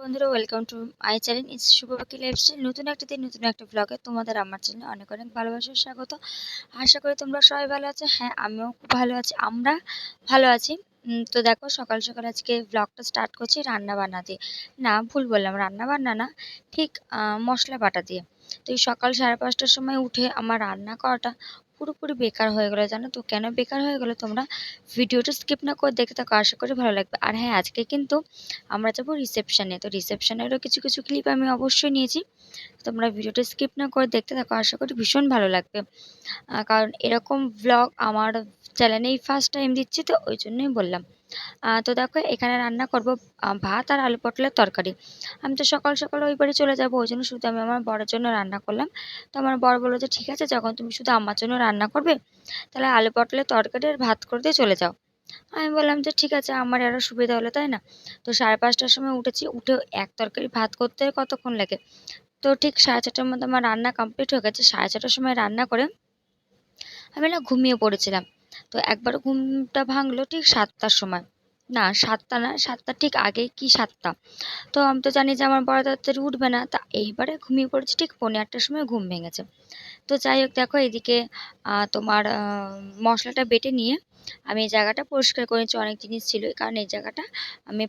বন্ধুরা, welcome to my channel it's Shubhapakhi lifestyle. নতুন একটা দিন, নতুন একটা ব্লগে তোমাদের আমার চ্যানেলে অনেক অনেক ভালোবাসার স্বাগত। আশা করি তোমরা সবাই ভালো আছো। হ্যাঁ, আমিও খুব ভালো আছি, আমরা ভালো আছি। তো দেখো, সকাল সকাল আজকে ব্লগটা স্টার্ট করছি রান্না বান্না দিয়ে। না, ভুল বললাম, রান্না বান্না না, ঠিক মশলা বাটা দিয়ে। তো এই সকাল 5:30টার সময় উঠে আমার রান্না করাটা পুরোপুরি বেকার হয়ে গেলো, জানো তো। কেন বেকার হয়ে গেলো তোমরা ভিডিওটা স্কিপ না করে দেখতে থাকো, আশা করি ভালো লাগবে। আর হ্যাঁ, আজকে কিন্তু আমরা যাবো রিসেপশনে, তো রিসেপশনেরও কিছু কিছু ক্লিপ আমি অবশ্যই নিয়েছি। তোমরা ভিডিওটা স্কিপ না করে দেখতে থাকো, আশা করি ভীষণ ভালো লাগবে। কারণ এরকম ব্লগ আমার চ্যানেলেই ফার্স্ট টাইম দিচ্ছি, তো ওই জন্যই বললাম। তো দেখো, এখানে রান্না করব ভাত আর আলু পটলের তরকারি। আমি তো সকাল সকাল ওই বাড়ি চলে যাবো, ওই জন্য শুধু আমি আমার বরের জন্য রান্না করলাম। তো আমার বর বললো যে ঠিক আছে, যখন তুমি শুধু আমার জন্য রান্না করবে তাহলে আলু পটলের তরকারি আর ভাত করে দিয়ে চলে যাও। আমি বললাম যে ঠিক আছে, আমার আরও সুবিধা হলো, তাই না। তো 5:30টার সময় উঠেছি, উঠে এক তরকারি ভাত করতে কতক্ষণ লাগে। তো ঠিক 4:30টার মধ্যে আমার রান্না কমপ্লিট হয়ে গেছে। 4:30টার সময় রান্না করে আমি না ঘুমিয়ে পড়েছিলাম। তো একবার ঘুমটা ভাঙলো ঠিক 7টার সময়। না, 7টা না, 7টার ঠিক আগে কি 7টা। তো আমি তো জানি যে আমার বড় তাড়াতাড়ি উঠবে না, তা এইবারে ঘুমিয়ে পড়েছি ঠিক 8:45টার সময় ঘুম ভেঙেছে। তো যাই হোক, দেখো এদিকে তোমার মশলাটা বেটে নিয়ে আমি এই জায়গাটা পরিষ্কার করে নিচ্ছি। অনেক জিনিস ছিল, কারণ এই জায়গাটা আমি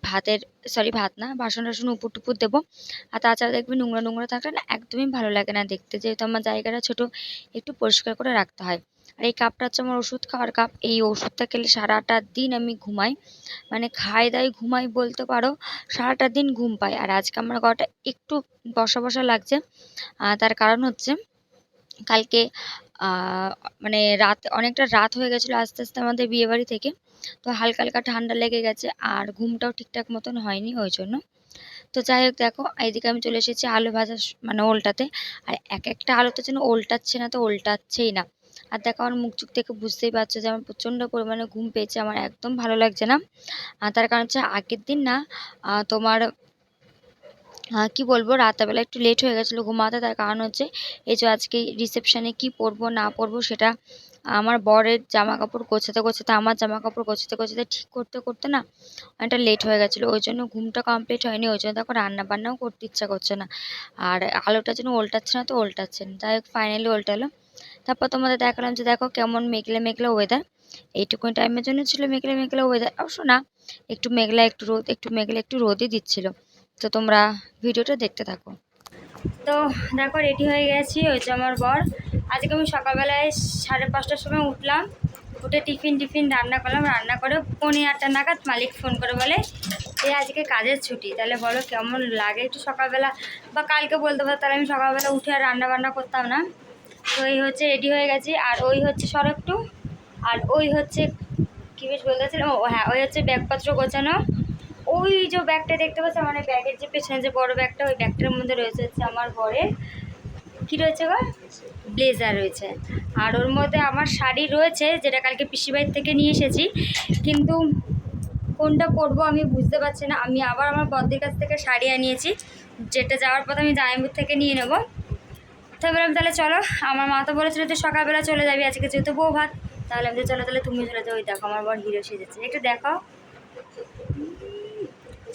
ভাত না, বাসন টাসন উপর টুপুর দেবো। আর তাছাড়া দেখবে নোংরা নোংরা থাকলে না একদমই ভালো লাগে না দেখতে, যেহেতু আমার জায়গাটা ছোট, একটু পরিষ্কার করে রাখতে হয়। আর এই কাপটা হচ্ছে আমার ওষুধ খাওয়ার কাপ। এই ওষুধটা খেলে সারাটা দিন আমি ঘুমাই, মানে খাই দাই ঘুমাই বলতে পারো। সারাটা দিন ঘুম পাই। আর আজকে আমার গলাটা একটু বসা বসা লাগছে। তার কারণ হচ্ছে কালকে মানে অনেকটা রাত হয়ে গেছিলো আস্তে আস্তে আমাদের বিয়েবাড়ি থেকে। তো হালকা হালকা ঠান্ডা লেগে গেছে, আর ঘুমটাও ঠিকঠাক মতন হয়নি ওই জন্য। তো যাই হোক, দেখো এইদিকে আমি চলে এসেছি আলু ভাজা মানে ওল্টাতে। আর এক একটা আলুতে যেন ওল্টাচ্ছে না, তো ওল্টাচ্ছেই না। আর দেখো, আমার মুখ চুখ থেকে বুঝতেই পারছো যে আমার প্রচণ্ড পরিমাণে ঘুম পেয়েছে, আমার একদম ভালো লাগছে না। আর তার কারণ হচ্ছে আগের দিন না তোমার কি বলবো, রাতেরবেলা একটু লেট হয়ে গেছিলো ঘুমাতে। তার কারণ হচ্ছে এই যে আজকে রিসেপশনে কি পরবো না পরবো সেটা আমার বরের জামা কাপড় গোছাতে গোছাতে, আমার জামা কাপড় গোছাতে গোছাতে ঠিক করতে করতে না অনেকটা লেট হয়ে গেছিলো, ওই জন্য ঘুমটা কমপ্লিট হয়নি। ওই জন্য দেখো রান্না বান্নাও করতে ইচ্ছা করছে না। আর আলুটা যেন ওল্টাচ্ছে না, তো ওল্টাচ্ছে না। যাই হোক, ফাইনালি ওল্টালো। তারপর তোমাদের দেখালাম যে দেখো কেমন মেঘলা মেঘলা ওয়েদার। এইটুকুনি টাইমের জন্য ছিল মেঘলা মেঘলা ওয়েদার, অবশ্য না, একটু মেঘলা একটু রোদ, একটু মেঘলা একটু রোদই দিচ্ছিল। তো তোমরা ভিডিওটা দেখতে থাকো। তো দেখো, রেডি হয়ে গেছি, ওই যে আমার বর। আজকে আমি সকালবেলায় 5:30টার সময় উঠলাম, উঠে টিফিন টিফিন রান্না করলাম। রান্না করে 8:45 নাগাদ মালিক ফোন করে বলে যে আজকে কাজের ছুটি। তাহলে বলো কেমন লাগে একটু সকালবেলা, বা কালকে বলতে পারো তাহলে আমি সকালবেলা উঠে আর রান্না বান্না করতাম না। তো এই হচ্ছে রেডি হয়ে গেছি। আর ওই হচ্ছে সড়কটু, আর ওই হচ্ছে কী বেশ বলতে চাচ্ছিলাম, ও হ্যাঁ, ওই হচ্ছে ব্যাগপত্র গোছানো। ওই যে ব্যাগটা দেখতে পাচ্ছি, মানে ব্যাগের যে পেছনে যে বড় ব্যাগটা, ওই ব্যাগটার মধ্যে রয়েছে হচ্ছে আমার বরের কী রয়েছে গো, ব্লেজার রয়েছে। আর ওর মধ্যে আমার শাড়ি রয়েছে, যেটা কালকে পিসিবাড়ির থেকে নিয়ে এসেছি। কিন্তু কোনটা পরবো আমি বুঝতে পারছি না। আমি আবার আমার বদ্দির কাছ থেকে শাড়ি আনিয়েছি, যেটা যাওয়ার পথে আমি জামাইবাবুর থেকে নিয়ে নেবো। তো বললাম তাহলে চলো, আমার মা তো বলেছিল যে সকালবেলা চলে যাবি আজকে যেহেতু বউ ভাত। তাহলে আমি চলো, তাহলে তুমি চলে যাও। ওই দেখো আমার বর হিরো সেজেছে, একটু দেখো।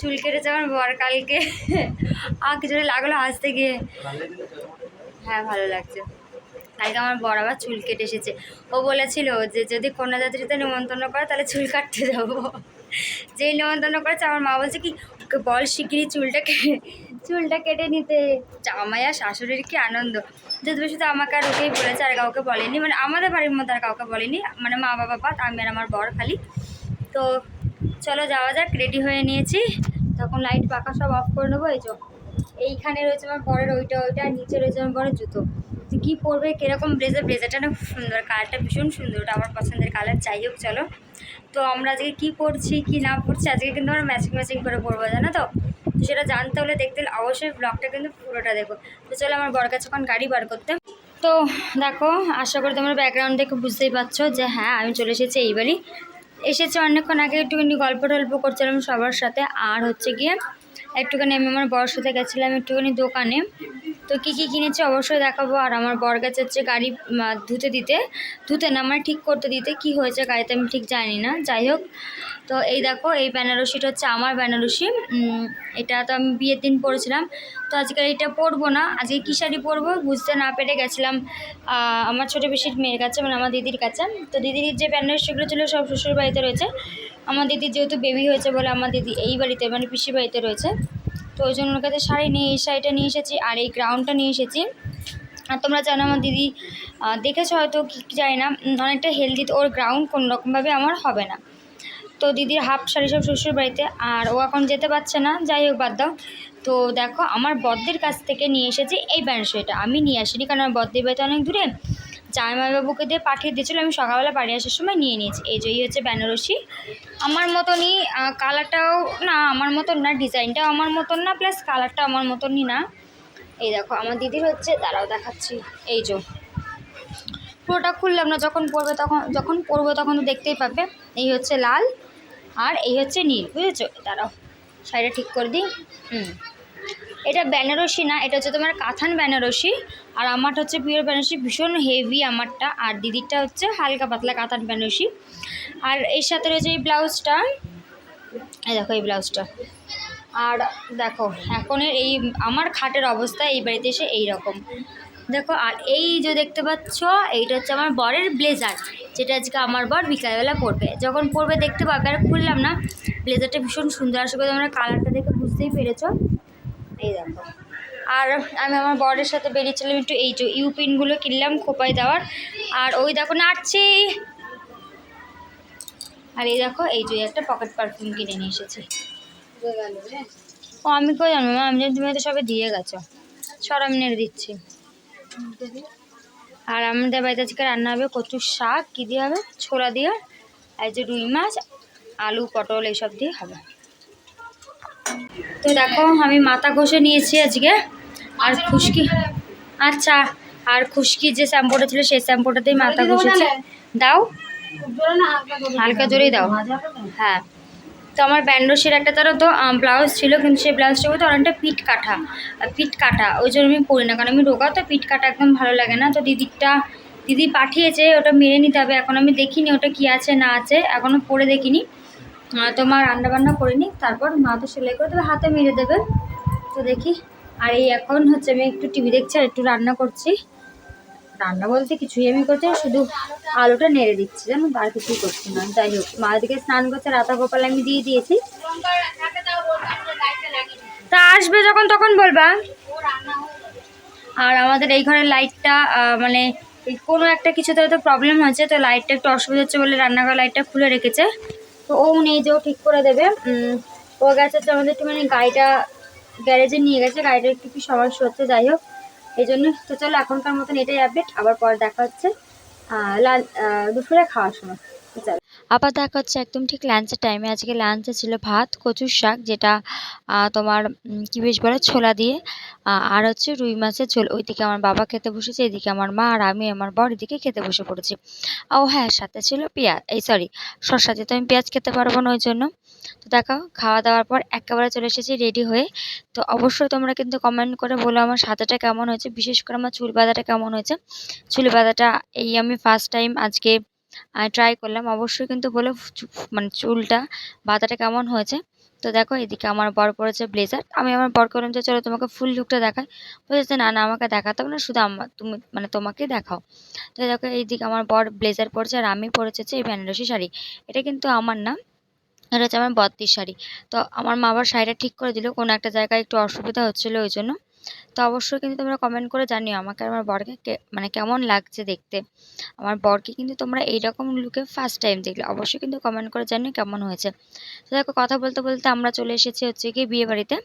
চুল কেটেছে আমার বর কালকে, আর কিছুটা লাগলো হাসতে গিয়ে। হ্যাঁ, ভালো লাগছে। কালকে আমার বর আবার চুল কেটে এসেছে। ও বলেছিল যে যদি কন্যাযাত্রীতে নিমন্ত্রণ করে তাহলে চুল কাটতে যাবো। যেই নিমন্ত্রণ করেছে আমার মা বলছে কি ওকে বল শিগগিরই চুলটা কেটে নিতে। জামাই আর শাশুড়ির কি আনন্দ, যদি শুধু আমাকে আর ওকেই বলেছে, আর কাউকে বলেনি, মানে আমাদের বাড়ির মধ্যে আর কাউকে বলেনি, মানে মা বাবা বাদ, আমি আর আমার বর খালি। তো চলো যাওয়া যাক, রেডি হয়ে নিয়েছি। তখন লাইট পাখা সব অফ করে নেবো। এই যে এইখানে রয়েছে আমার বরের ওইটা, আর নিচে রয়েছে আমার বরের জুতো। তো কী পরবে, কীরকম ব্লেজারটা না খুব সুন্দর, কালারটা ভীষণ সুন্দর, ওটা আমার পছন্দের কালার। যাই হোক চলো, তো আমরা আজকে কী পরছি কি না পরছি, আজকে কিন্তু আমরা ম্যাচিং করে পরবো, জানো তো। তো সেটা জানতে হলে দেখতে হলে অবশ্যই ব্লগটা কিন্তু পুরোটা দেখো। তো চলো আমার বর কাছে এখন গাড়ি বার করতে। তো দেখো, আশা করি তোমরা ব্যাকগ্রাউন্ড দেখে বুঝতেই পারছো যে হ্যাঁ, আমি চলে এসেছি এইবারই। এসেছি অনেকক্ষণ আগে, একটুখানি গল্প টল্প করছিলাম সবার সাথে। আর হচ্ছে গিয়ে একটুখানি আমি আমার বর সাথে গেছিলাম একটুখানি দোকানে। তো কী কী কিনেছি অবশ্যই দেখাবো। আর আমার বর গেছে হচ্ছে গাড়ি ধুতে না, মানে ঠিক করতে দিতে। কি হয়েছে গাড়িতে আমি ঠিক জানি না। যাই হোক, তো এই দেখো এই বেনারসিটা হচ্ছে আমার বেনারসি। এটা তো আমি বিয়ের দিন পরেছিলাম। তো আজকে এটা পরবো না, আজকে কী শাড়ি পরবো বুঝতে না পেরে গেছিলাম আমার ছোটো পিসির মেয়ের কাছে, মানে আমার দিদির কাছে। তো দিদির যে বেনারসিগুলো ছিল সব শ্বশুর বাড়িতে রয়েছে। আমার দিদির যেহেতু বেবি হয়েছে বলে আমার দিদি এই বাড়িতে মানে পিসির বাড়িতে রয়েছে। তো ওই জন্য ওর কাছে শাড়ি নিয়ে এই শাড়িটা নিয়ে এসেছি আর এই গ্রাউন্ডটা নিয়ে এসেছি। আর তোমরা জানো আমার দিদি দেখেছো হয়তো কি জানি না, অনেকটা হেলদি, তো ওর গ্রাউন্ড কোনো রকমভাবে আমার হবে না। তো দিদির হাফ শাড়ি সব শ্বশুর বাড়িতে, আর ও এখন যেতে পারছে না, যাই হোক বাদ দাও। তো দেখো আমার বদ্দির কাছ থেকে নিয়ে এসেছি এই বেনারসিটা, আমি নিয়ে আসিনি কারণ আমার বদ্দির বাড়িতে অনেক দূরে, জামাইবাবুকে দিয়ে পাঠিয়ে দিয়েছিলো, আমি সকালবেলা বাড়ি আসার সময় নিয়ে নিয়েছি। এই যে হচ্ছে বেনারসি, আমার মতনই, কালারটাও না আমার মতন না, ডিজাইনটাও আমার মতন না, প্লাস কালারটা আমার মতনই না। এই দেখো আমার দিদির হচ্ছে, দাঁড়াও দেখাচ্ছি, এই যে পুরোটা খুললাম না, যখন পরবো তখন তো দেখতেই পাবে। এই হচ্ছে লাল আর এই হচ্ছে নীল, বুঝেছো? দাঁড়াও শাড়িটা ঠিক করে দিই। এটা বেনারসি না, এটা হচ্ছে তোমার কাতান বেনারসি, আর আমারটা হচ্ছে পিওর বেনারসি, ভীষণ হেভি আমারটা, আর দিদিরটা হচ্ছে হালকা পাতলা কাতান বেনারসি। আর এর সাথে রয়েছে এই ব্লাউজটা, এই দেখো এই ব্লাউজটা। আর দেখো এখনের এই আমার খাটের অবস্থা এই বাড়িতে এসে এই রকম দেখো। আর এই যে দেখতে পাচ্ছ এইটা হচ্ছে আমার বরের ব্লেজার, যেটা আজকে আমার বর বিকালবেলা পরবে, যখন পরবে দেখতে পাবে। আর খুললাম না, ব্লেজারটা ভীষণ সুন্দর, আসলে তোমরা কালারটা দেখে বুঝতেই পেরেছো। এই দেখো, আর আমি আমার বরের সাথে বেরিয়েছিলাম একটু, এই যে ইউপিনগুলো কিনলাম খোপায় দেওয়ার, আর ওই দেখো নাচছি। আর এই দেখো এই যে একটা পকেট পারফিউম কিনে নিয়ে এসেছি। ও আমি কই জানবো মা, আমি জানি তুমি তো সবে দিয়ে গেছো, সর আমি নেড়ে দিচ্ছি। আর আমাদের বাড়িতে আজকে রান্না হবে কচুর শাক, কী দিয়ে হবে, ছোলা দিয়ে, আর যে রুই মাছ, আলু পটল এইসব দিয়ে হবে। তো দেখো আমি মাথা ঘষে নিয়েছি আজকে, আর খুশকি, আচ্ছা, আর খুশকি যে শ্যাম্পুটা ছিল সেই শ্যাম্পুটাতেই মাথা ঘষেছি। দাও হালকা জোরেই দাও। হ্যাঁ, তো আমার বেনারসির একটা তারও তো ব্লাউজ ছিল, কিন্তু সেই ব্লাউজটা তো অনেকটা পিট কাটা, ওই জন্য আমি পরি না, কারণ আমি রোগা তো, পিট কাটা একদম ভালো লাগে না। তো দিদি পাঠিয়েছে, ওটা মেরে নিতে হবে, এখন আমি দেখিনি ওটা কি আছে না আছে, এখনও পরে দেখিনি। তো মা রান্নাবান্না করিনি, তারপর মা তো সেলাই করে দেবে, হাতে মেরে দেবে, তো দেখি। আর এই এখন হচ্ছে আমি একটু টিভি দেখছি আর একটু রান্না করছি, রান্না বলতে কিছুই আমি করছি, শুধু আলুটা নেড়ে দিচ্ছি, জানো, আর কিছুই করছি না। যাই হোক মা দিকে স্নান করছে, রাতা গোপাল আমি দিয়ে দিয়েছি, তা আসবে যখন তখন বলবা। আর আমাদের এই ঘরের লাইটটা মানে কোনো একটা কিছুতে হয়তো প্রবলেম হয়েছে, তো লাইটটা একটু অসুবিধা হচ্ছে বলে রান্নাঘর লাইটটা খুলে রেখেছে, তো ও নেই যে ও ঠিক করে দেবে। ও গেছে হচ্ছে আমাদের একটু মানে গাড়িটা গ্যারেজে নিয়ে গেছে, গাড়িটা একটু কি সমস্যা হচ্ছে, যাই হোক এই জন্য। তো চলো এখনকার মতন এটাই আপডেট, আবার পরে দেখা হচ্ছে দুপুরে খাওয়ার সময়। আবার দেখা হচ্ছে একদম ঠিক লাঞ্চের টাইমে। আজকে লাঞ্চে ছিল ভাত, কচুর শাক, যেটা তোমার কি বেশ বলে ছোলা দিয়ে, আর হচ্ছে রুই মাছের ঝোল। ওইদিকে আমার বাবা খেতে বসেছে, এদিকে আমার মা আর আমি আমার বর এদিকে খেতে বসে পড়েছি। ও হ্যাঁ, সাথে ছিল পেঁয়াজ, সরি শসা, যেহেতু আমি পেঁয়াজ খেতে পারবো না ওই জন্য। তো দেখো খাওয়া দাওয়ার পর একেবারে চলে এসেছি রেডি হয়ে। তো অবশ্যই তোমরা কিন্তু কমেন্ট করে বলো আমার সাজাটা কেমন হয়েছে, বিশেষ করে আমার চুল বাঁধাটা কেমন হয়েছে। চুল বাঁধাটা এই আমি ফার্স্ট টাইম আজকে ট্রাই করলাম, অবশ্যই কিন্তু বলে মানে চুলটা বাঁধাটা কেমন হয়েছে। তো দেখো এদিকে আমার বর পরেছে ব্লেজার, আমি আমার বরকে বললাম যে চলো তোমাকে ফুল লুকটা দেখাই, বলেছে না না আমাকে দেখাতে হবে না, শুধু তুমি মানে তোমাকে দেখাও। তো দেখো এইদিকে আমার বর ব্লেজার পরেছে, আর আমি পরেছে এই বেনারসি শাড়ি। এটা কিন্তু আমার না, এটা হচ্ছে আমার বত্রিশ শাড়ি। তো আমার মা আবার শাড়িটা ঠিক করে দিল, কোনো একটা জায়গায় একটু অসুবিধা হচ্ছিলো ওই জন্য। তো অবশ্যই কিন্তু তোমরা কমেন্ট করে জানিও আমাকে আর আমার বরকে মানে কেমন লাগছে দেখতে। আমার বরকে কিন্তু তোমরা এইরকম লুকে ফার্স্ট টাইম দেখলে, অবশ্যই কিন্তু কমেন্ট করে জানিও কেমন হয়েছে। তো দেখো কথা বলতে বলতে আমরা চলে এসেছি হচ্ছে কি বিয়ে বাড়িতে।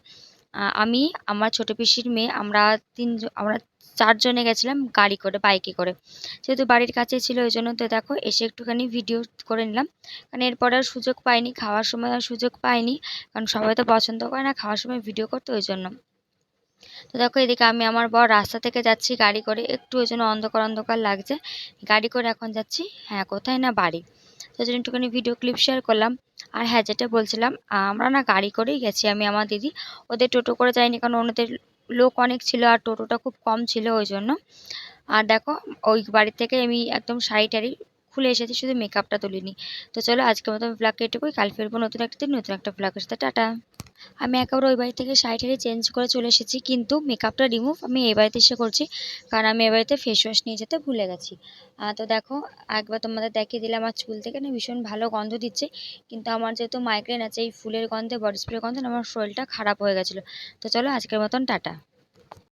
আমি, আমার ছোটো পিসির মেয়ে, আমরা চারজনে গেছিলাম গাড়ি করে, বাইকে করে, যেহেতু বাড়ির কাছে ছিল ওই জন্য। তো দেখো এসে একটুখানি ভিডিও করে নিলাম, কারণ এরপরে আর সুযোগ পাইনি, খাওয়ার সময় আর সুযোগ পাইনি, কারণ সবাই তো পছন্দ করে না খাওয়ার সময় ভিডিও করতে, ওই জন্য। তো দেখো এদিকে আমি আমার বর রাস্তা থেকে যাচ্ছি গাড়ি করে, একটু ওই জন্য অন্ধকার অন্ধকার লাগছে, গাড়ি করে এখন যাচ্ছি, হ্যাঁ কোথায় না বাড়ি, তো জন্য একটুখানি ভিডিও ক্লিপ শেয়ার করলাম। আর হ্যাঁ, যেটা বলছিলাম, আমরা না গাড়ি করেই গেছি, আমি আমার দিদি, ওদের টোটো করে যাইনি, কারণ ওনাদের লোক অনেক ছিল আর টোটোটা খুব কম ছিল ওই জন্য। আর দেখো ওই বাড়ি থেকে আমি একদম শাড়ি টাড়ি খুলে এসেছি, শুধু মেকআপটা তুলিনি। তো চলো আজকের মতো আমি ব্লগটা এটুকুই, কাল ফিরবো নতুন একটা দিন নতুন একটা ব্লগের সাথে। টাটা। আমি একেবারে ওই বাড়ি থেকে শাড়ি ঠাড়ি চেঞ্জ করে চলে এসেছি, কিন্তু মেকআপটা রিমুভ আমি এই বাড়িতে এসে করছি, কারণ আমি এ বাড়িতে ফেস ওয়াশ নিয়ে যেতে ভুলে গেছি। তো দেখো, একবার তোমাদের দেখিয়ে দিলে আমার চুল থেকে না ভীষণ ভালো গন্ধ দিচ্ছে, কিন্তু আমার যেহেতু মাইগ্রেন আছে, এই ফুলের গন্ধে বডি স্প্রে গন্ধে না আমার শরীরটা খারাপ হয়ে গেছিলো। তো চলো আজকের মতন টাটা।